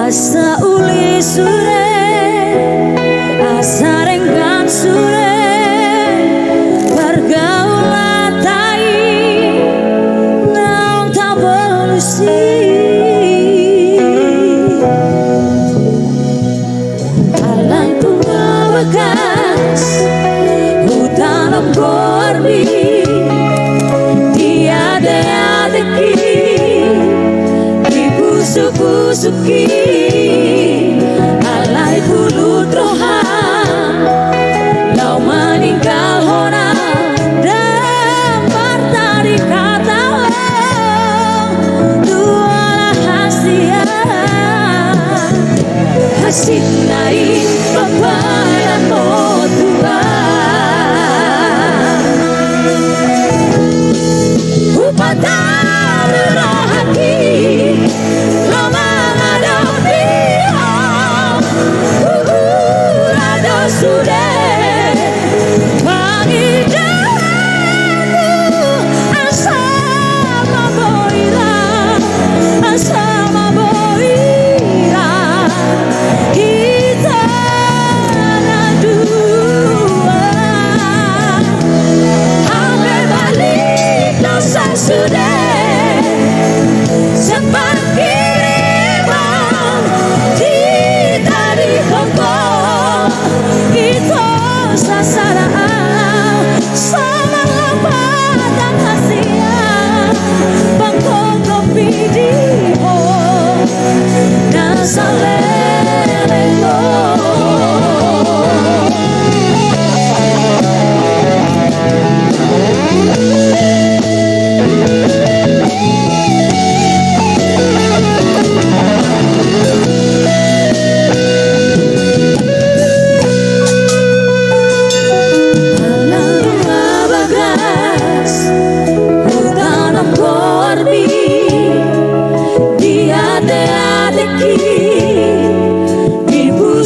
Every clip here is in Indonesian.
Asa uli sure, asa renggang sure, pergaulan tai, naung tak belusi. Alang tua bekas, hutan borbi, tiada adeki, busuk-busuki. Alai kulut rohan, lau meninggal hona dan bertari kata dua hasia hasil naik pembayan motua upatar rohaki.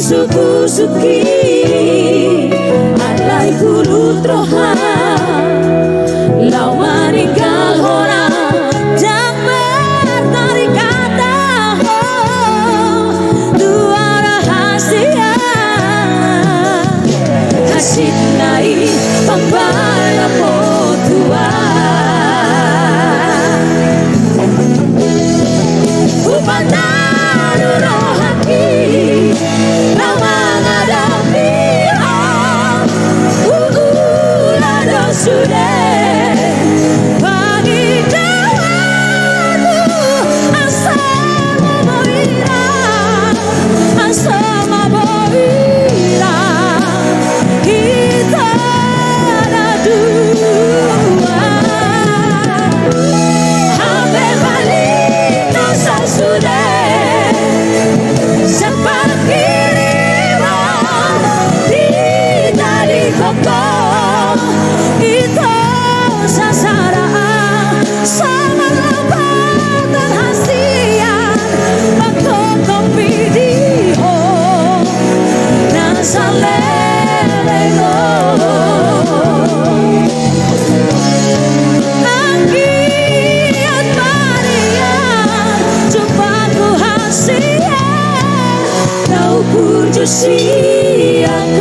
Busuk-busuki alai kulut rohan, lau meninggal orang yang bertari kata dua rahasia hasil naik pembayar potua upatar rohaki. Siang